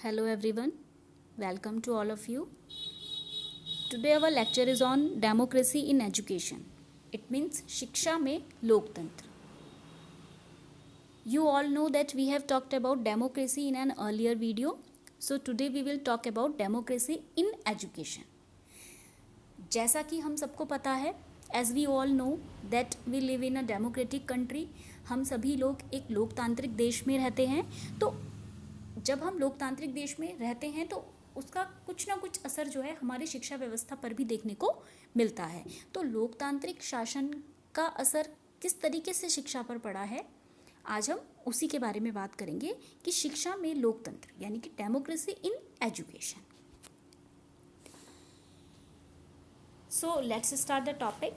Hello everyone, welcome to all of you. Today our lecture is on democracy in education. It means शिक्षा में लोकतंत्र. You all know that we have talked about democracy in an earlier video. So today we will talk about democracy in education. जैसा कि हम सबको पता है, as we all know that we live in a democratic country, हम सभी लोग एक लोकतांत्रिक देश में रहते हैं. तो जब हम लोकतांत्रिक देश में रहते हैं तो उसका कुछ ना कुछ असर जो है हमारी शिक्षा व्यवस्था पर भी देखने को मिलता है. तो लोकतांत्रिक शासन का असर किस तरीके से शिक्षा पर पड़ा है, आज हम उसी के बारे में बात करेंगे कि शिक्षा में लोकतंत्र यानी कि democracy in education. So let's start the topic.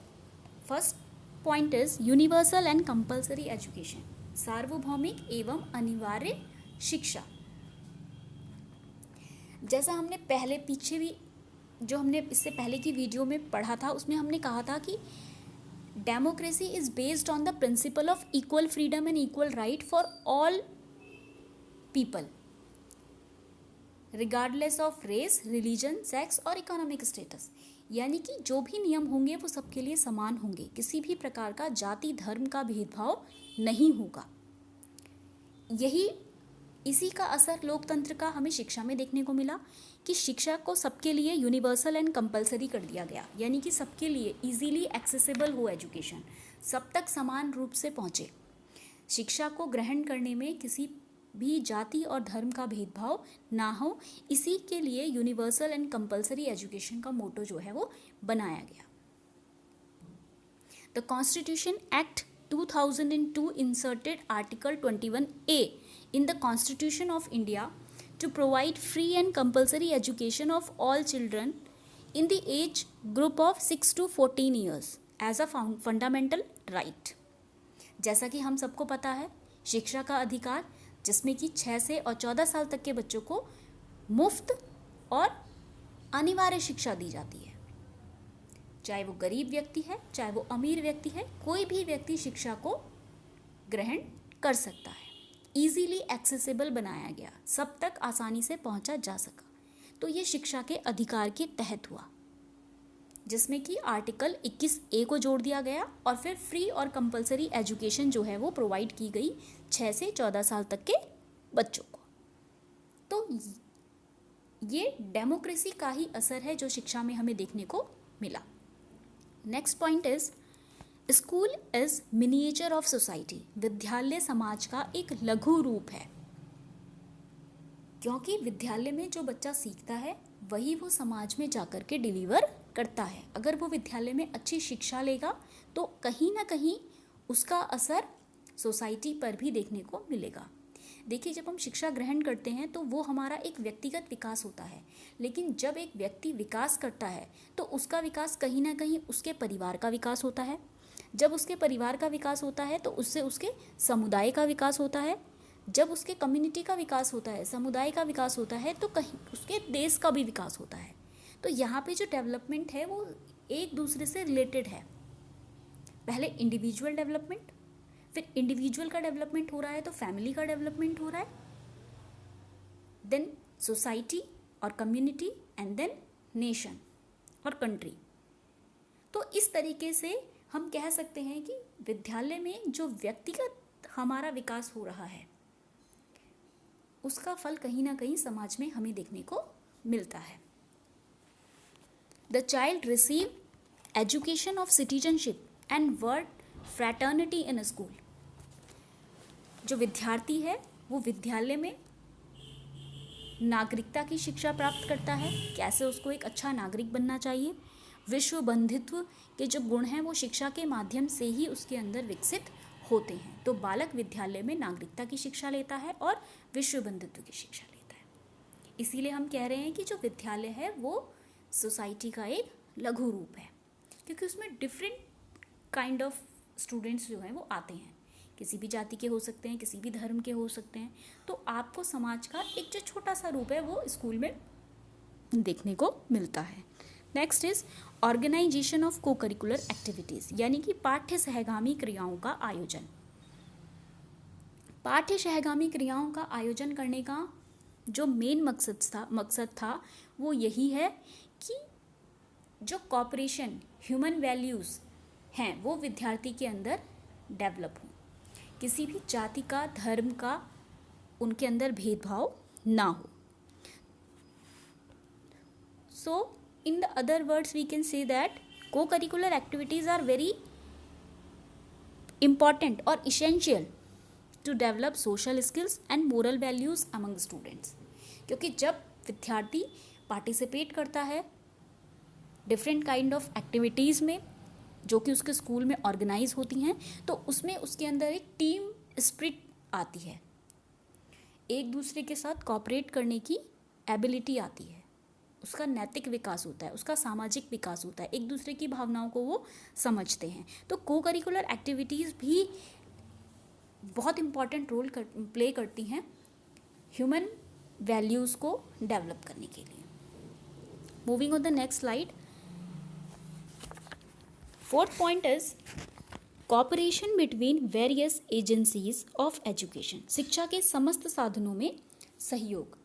First point is universal and compulsory education, सार्वभौमिक एवं अनिवार्य शिक्षा. जैसा हमने पीछे भी जो हमने इससे पहले की वीडियो में पढ़ा था, उसमें हमने कहा था कि democracy is based on the principle of equal freedom and equal right for all people regardless of race, religion, sex और इकोनॉमिक स्टेटस. यानी कि जो भी नियम होंगे वो सबके लिए समान होंगे, किसी भी प्रकार का जाति धर्म का भेदभाव नहीं होगा. इसी का असर लोकतंत्र का हमें शिक्षा में देखने को मिला कि शिक्षा को सबके लिए यूनिवर्सल एंड कंपलसरी कर दिया गया. यानी कि सबके लिए इजीली एक्सेसिबल हो एजुकेशन, सब तक समान रूप से पहुँचे. शिक्षा को ग्रहण करने में किसी भी जाति और धर्म का भेदभाव ना हो, इसी के लिए यूनिवर्सल एंड कंपलसरी एजुकेशन का मोटो जो है वो बनाया गया. The constitution act 2002 inserted Article 21A in the Constitution of India to provide free and compulsory education of all children in the age group of 6 to 14 years as a fundamental right. जैसा कि हम सबको पता है, शिक्षा का अधिकार जिसमें कि 6 से और 14 साल तक के बच्चों को मुफ्त और अनिवार्य शिक्षा दी जाती है. चाहे वो गरीब व्यक्ति है, चाहे वो अमीर व्यक्ति है, कोई भी व्यक्ति शिक्षा को ग्रहण कर सकता है. इजीली एक्सेसिबल बनाया गया, सब तक आसानी से पहुंचा जा सका. तो ये शिक्षा के अधिकार के तहत हुआ, जिसमें कि आर्टिकल 21A को जोड़ दिया गया और फिर फ्री और कंपलसरी एजुकेशन जो है वो प्रोवाइड की गई 6 से 14 साल तक के बच्चों को. तो ये डेमोक्रेसी का ही असर है जो शिक्षा में हमें देखने को मिला. Next point is school is miniature of society. विद्यालय समाज का एक लघु रूप है, क्योंकि विद्यालय में जो बच्चा सीखता है वही वो समाज में जाकर के डिलीवर करता है. अगर वो विद्यालय में अच्छी शिक्षा लेगा तो कहीं ना कहीं उसका असर सोसाइटी पर भी देखने को मिलेगा. देखिए, जब हम शिक्षा ग्रहण करते हैं तो वो हमारा एक व्यक्तिगत विकास होता है, लेकिन जब एक व्यक्ति विकास करता है तो उसका विकास कहीं ना कहीं उसके परिवार का विकास होता है. जब उसके परिवार का विकास होता है तो उससे उसके समुदाय का विकास होता है. जब उसके कम्युनिटी का विकास होता है, समुदाय का विकास होता है, तो कहीं उसके देश का भी विकास होता है. तो यहाँ पे जो डेवलपमेंट है वो एक दूसरे से रिलेटेड है. पहले इंडिविजुअल डेवलपमेंट, फिर इंडिविजुअल का डेवलपमेंट हो रहा है तो फैमिली का डेवलपमेंट हो रहा है, देन सोसाइटी और कम्युनिटी एंड देन नेशन और कंट्री. तो इस तरीके से हम कह सकते हैं कि विद्यालय में जो व्यक्तिगत हमारा विकास हो रहा है उसका फल कहीं ना कहीं समाज में हमें देखने को मिलता है. The child receive education of citizenship and word fraternity in school. जो विद्यार्थी है वो विद्यालय में नागरिकता की शिक्षा प्राप्त करता है, कैसे उसको एक अच्छा नागरिक बनना चाहिए. विश्व बंधुत्व के जो गुण हैं वो शिक्षा के माध्यम से ही उसके अंदर विकसित होते हैं. तो बालक विद्यालय में नागरिकता की शिक्षा लेता है और विश्व बंधुत्व की शिक्षा लेता है. इसीलिए हम कह रहे हैं कि जो विद्यालय है वो सोसाइटी का एक लघु रूप है, क्योंकि उसमें डिफरेंट काइंड ऑफ स्टूडेंट्स जो हैं वो आते हैं. किसी भी जाति के हो सकते हैं, किसी भी धर्म के हो सकते हैं. तो आपको समाज का एक जो छोटा सा रूप है वो स्कूल में देखने को मिलता है. नेक्स्ट इज ऑर्गेनाइजेशन ऑफ को करिकुलर एक्टिविटीज़, यानी कि पाठ्य सहगामी क्रियाओं का आयोजन. पाठ्य सहगामी क्रियाओं का आयोजन करने का जो मेन मकसद था वो यही है कि जो कॉपरेशन, ह्यूमन वैल्यूज़ हैं वो विद्यार्थी के अंदर डेवलप हों, किसी भी जाति का, धर्म का उनके अंदर भेदभाव ना हो. So in the other words we can say that co-curricular activities are very important or essential to develop social skills and moral values among students. क्योंकि जब विद्यार्थी पार्टिसिपेट करता है डिफरेंट काइंड ऑफ एक्टिविटीज़ में जो कि उसके स्कूल में ऑर्गेनाइज होती हैं, तो उसमें उसके अंदर एक टीम स्पिरिट आती है, एक दूसरे के साथ कॉपरेट करने की एबिलिटी आती है, उसका नैतिक विकास होता है, उसका सामाजिक विकास होता है, एक दूसरे की भावनाओं को वो समझते हैं. तो को करिकुलर एक्टिविटीज़ भी बहुत इम्पॉर्टेंट रोल प्ले करती हैं ह्यूमन वैल्यूज़ को डेवलप करने के लिए. Moving on the next slide. Fourth point is cooperation between various agencies of education. शिक्षा के समस्त साधनों में सहयोग.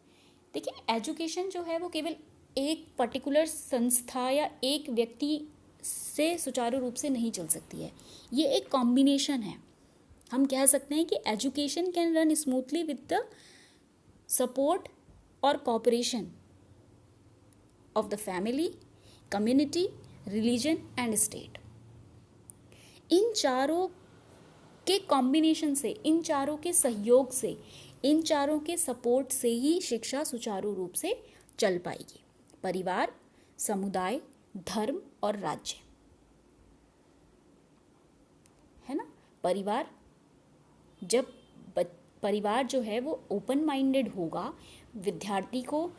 देखिए, एजुकेशन जो है वो केवल एक पर्टिकुलर संस्था या एक व्यक्ति से सुचारू रूप से नहीं चल सकती है, ये एक कॉम्बिनेशन है. हम कह सकते हैं कि education can run smoothly with the support और cooperation of the family, community, religion and state. इन चारों के कॉम्बिनेशन से, इन चारों के सहयोग से, इन चारों के सपोर्ट से ही शिक्षा सुचारू रूप से चल पाएगी. परिवार, समुदाय, धर्म और राज्य, है ना. परिवार जो है वो ओपन माइंडेड होगा, विद्यार्थी को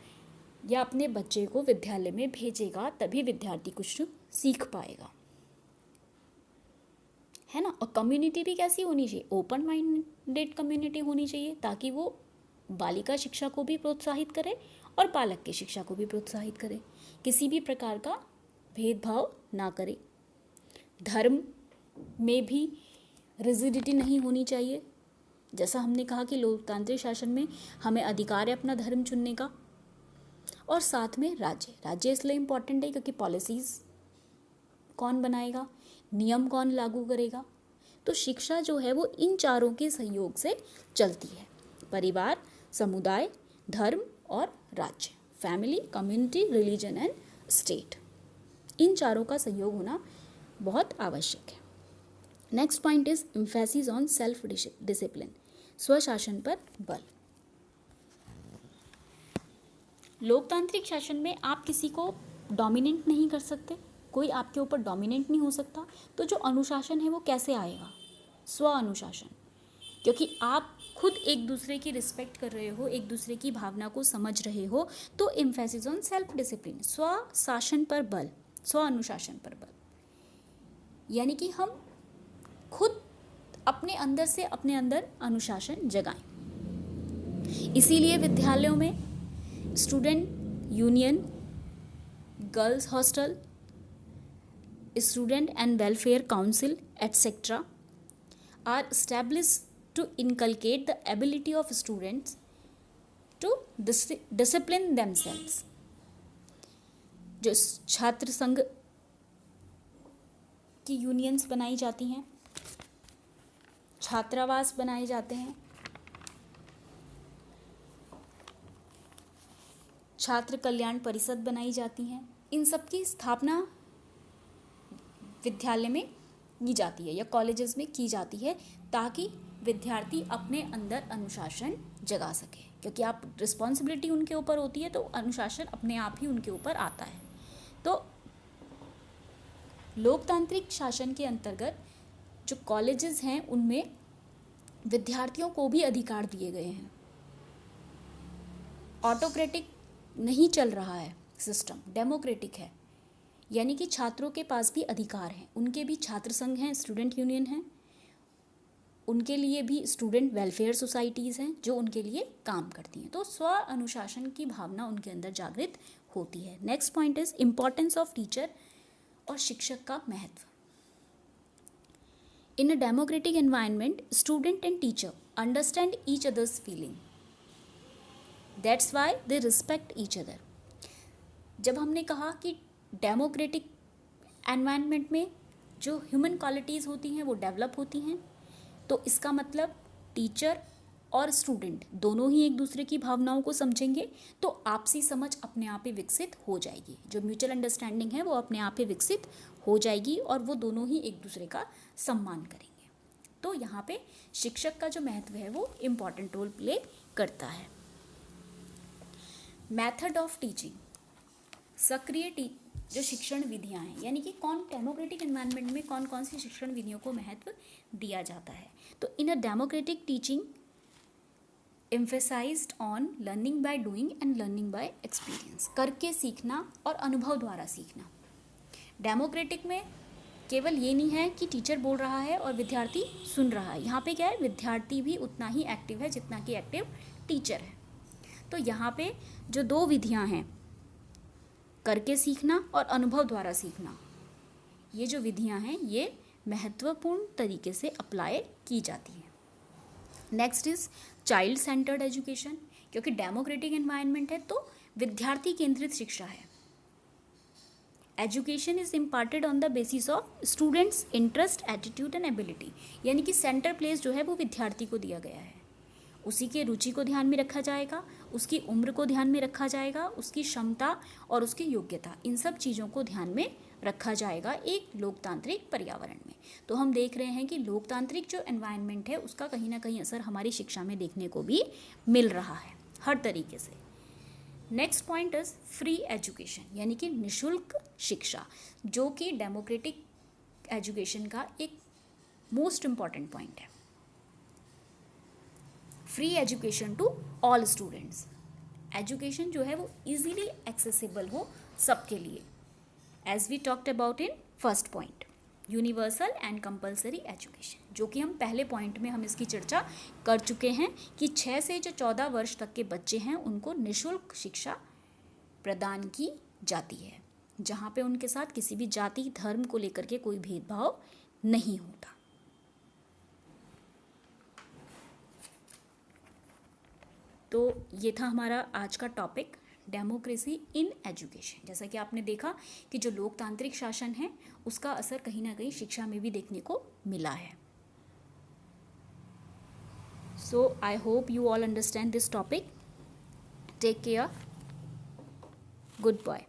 या अपने बच्चे को विद्यालय में भेजेगा, तभी विद्यार्थी कुछ सीख पाएगा, है ना. और कम्युनिटी भी कैसी होनी चाहिए? ओपन माइंडेड कम्युनिटी होनी चाहिए, ताकि वो बालिका शिक्षा को भी प्रोत्साहित करे और बालक की शिक्षा को भी प्रोत्साहित करे, किसी भी प्रकार का भेदभाव ना करे. धर्म में भी रिजिडिटी नहीं होनी चाहिए. जैसा हमने कहा कि लोकतांत्रिक शासन में हमें अधिकार है अपना धर्म चुनने का. और साथ में राज्य इसलिए इम्पॉर्टेंट है क्योंकि पॉलिसीज़ कौन बनाएगा, नियम कौन लागू करेगा. तो शिक्षा जो है वो इन चारों के सहयोग से चलती है. परिवार, समुदाय, धर्म और राज्य, family, community, religion and state, इन चारों का सहयोग होना बहुत आवश्यक है. Next point is emphasis on self discipline. स्वशासन पर बल. लोकतांत्रिक शासन में आप किसी को डोमिनेट नहीं कर सकते, कोई आपके ऊपर डोमिनेट नहीं हो सकता. तो जो अनुशासन है वो कैसे आएगा? स्व अनुशासन. क्योंकि आप खुद एक दूसरे की रिस्पेक्ट कर रहे हो, एक दूसरे की भावना को समझ रहे हो, तो एम्फेसिस ऑन सेल्फ डिसिप्लिन, स्व शासन पर बल, स्व अनुशासन पर बल. यानी कि हम खुद अपने अंदर से अपने अंदर अनुशासन जगाएं. इसीलिए विद्यालयों में student union, girls hostel, student and welfare council etcetera are established to inculcate the ability of students to discipline themselves. जो छात्र संघ की यूनियंस बनाई जाती हैं, छात्रावास बनाए जाते हैं, छात्र कल्याण परिषद बनाई जाती हैं, इन सब की स्थापना विद्यालय में की जाती है या कॉलेजेस में की जाती है, ताकि विद्यार्थी अपने अंदर अनुशासन जगा सके. क्योंकि आप रिस्पॉन्सिबिलिटी उनके ऊपर होती है तो अनुशासन अपने आप ही उनके ऊपर आता है. तो लोकतांत्रिक शासन के अंतर्गत जो कॉलेजेस हैं उनमें विद्यार्थियों को भी अधिकार दिए गए हैं. ऑटोक्रेटिक नहीं चल रहा है सिस्टम, डेमोक्रेटिक है. यानी कि छात्रों के पास भी अधिकार हैं, उनके भी छात्र संघ हैं, स्टूडेंट यूनियन हैं, उनके लिए भी स्टूडेंट वेलफेयर सोसाइटीज़ हैं जो उनके लिए काम करती हैं. तो स्व अनुशासन की भावना उनके अंदर जागृत होती है. Next point is importance of teacher और शिक्षक का महत्व. In a democratic environment student and teacher understand each other's feeling. That's why they respect each other. जब हमने कहा कि डेमोक्रेटिक एनवायरनमेंट में जो ह्यूमन क्वालिटीज़ होती हैं वो डेवलप होती हैं, तो इसका मतलब टीचर और स्टूडेंट दोनों ही एक दूसरे की भावनाओं को समझेंगे, तो आपसी समझ अपने आप ही विकसित हो जाएगी। जो म्यूचुअल अंडरस्टैंडिंग है वो अपने आप ही विकसित हो जाएगी और वो दोनों ही एक दूसरे का सम्मान करेंगे। तो यहाँ पे शिक्षक का जो महत्व है वो इम्पॉर्टेंट रोल प्ले करता है। मेथड ऑफ टीचिंग, सक्रिय जो शिक्षण विधियां हैं, यानी कि डेमोक्रेटिक एनवायरनमेंट में कौन कौन सी शिक्षण विधियों को महत्व दिया जाता है। तो in a democratic teaching emphasized on learning by doing and learning by experience, करके सीखना और अनुभव द्वारा सीखना। डेमोक्रेटिक में केवल ये नहीं है कि टीचर बोल रहा है और विद्यार्थी सुन रहा है, यहाँ पे क्या है, विद्यार्थी भी उतना ही एक्टिव है जितना कि एक्टिव टीचर है। तो यहाँ पे जो दो विधियाँ हैं, करके सीखना और अनुभव द्वारा सीखना, ये जो विधियाँ हैं ये महत्वपूर्ण तरीके से अप्लाई की जाती हैं। Next is child centred education, क्योंकि डेमोक्रेटिक एनवायरनमेंट है तो विद्यार्थी केंद्रित शिक्षा है। Education is imparted on the basis of students interest, attitude and ability, यानी कि सेंटर प्लेस जो है वो विद्यार्थी को दिया गया है, उसी के रुचि को ध्यान में रखा जाएगा, उसकी उम्र को ध्यान में रखा जाएगा, उसकी क्षमता और उसकी योग्यता, इन सब चीज़ों को ध्यान में रखा जाएगा एक लोकतांत्रिक पर्यावरण में। तो हम देख रहे हैं कि लोकतांत्रिक जो एनवायरनमेंट है उसका कहीं ना कहीं असर हमारी शिक्षा में देखने को भी मिल रहा है हर तरीके से। Next point is free education, यानी कि निःशुल्क शिक्षा, जो कि डेमोक्रेटिक एजुकेशन का एक मोस्ट इम्पॉर्टेंट पॉइंट है। Free education to all students, education जो है वो इजीली एक्सेसिबल हो सबके लिए, as we talked about in first point, universal and compulsory education, जो कि हम पहले पॉइंट में हम इसकी चर्चा कर चुके हैं कि 6 से जो 14 वर्ष तक के बच्चे हैं उनको निःशुल्क शिक्षा प्रदान की जाती है, जहाँ पे उनके साथ किसी भी जाति धर्म को लेकर के कोई भेदभाव नहीं होता। तो ये था हमारा आज का टॉपिक, डेमोक्रेसी इन एजुकेशन। जैसा कि आपने देखा कि जो लोकतांत्रिक शासन है उसका असर कहीं ना कहीं शिक्षा में भी देखने को मिला है। So I hope you all understand this topic. Take care, good bye.